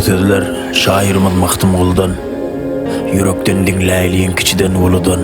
sözler şairimiz Mahtım Gul'dan, yürekten dinleyliyin kiçiden uludan.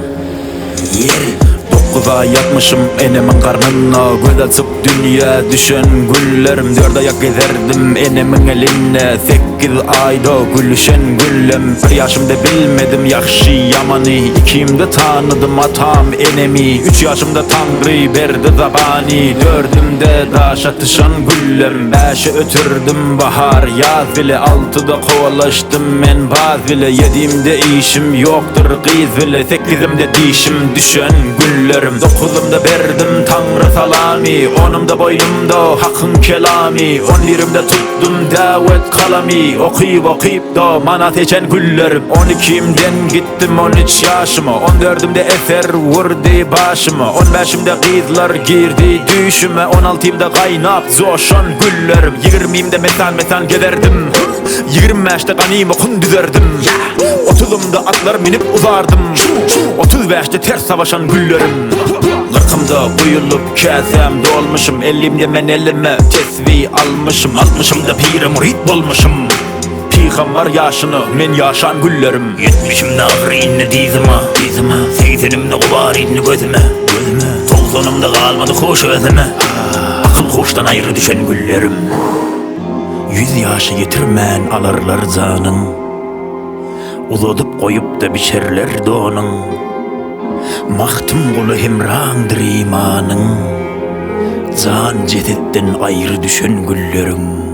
Dokuza yatmışım enemin karnına, göz açıp dünya düşen güllerim. 4 ayak gezerdim enemin eline, 8 ayda gülüşen güllem. 1 yaşımda bilmedim yaxşı yamanı, 2'imde tanıdım atam enemi. 3 yaşımda Tanrı berdi zabani, 4'ümde daş atışan güllem. 5'e ötürdüm bahar yaz bile, 6'da kovalaştım men baz bile. 7'imde işim yoktur kız bile, 8'imde dişim düşen güllerim. 9'umda berdim Tanrı salami, 10'umda boynumda hakkın kelami. 11'imde tuttum davet kalami, okuyup da mana seçen güllerim. 12'imden gittim 13 yaşıma, 14'ümde eser vurdu başıma. 15'imde kızlar girdi düşüme, 16'imda kaynap zoşan güllerim. 20'imde metan gezerdim, 25'te kanım okun düzerdim. 30'umda atlar minip uzardım, 35'te ters savaşan güllerim. 40'ımda buyulup kesem dolmuşum, 50'imde men elime tesvi almışım. 60'ımda pire murit bolmuşum, peygamber yaşını men yaşan güllerim. 70'imde ağrıyını dizime, 80'imde kubariyini gözüme, 90'ımda kalmadı hoş özüme, akıl hoştan ayrı düşen güllerim. 100 yaşı getirmen alırlar canın, uzadıp koyup da biçerler donun. Mahtım Gul'u hemrandır imanın, can cesetten ayrı düşen güllerin.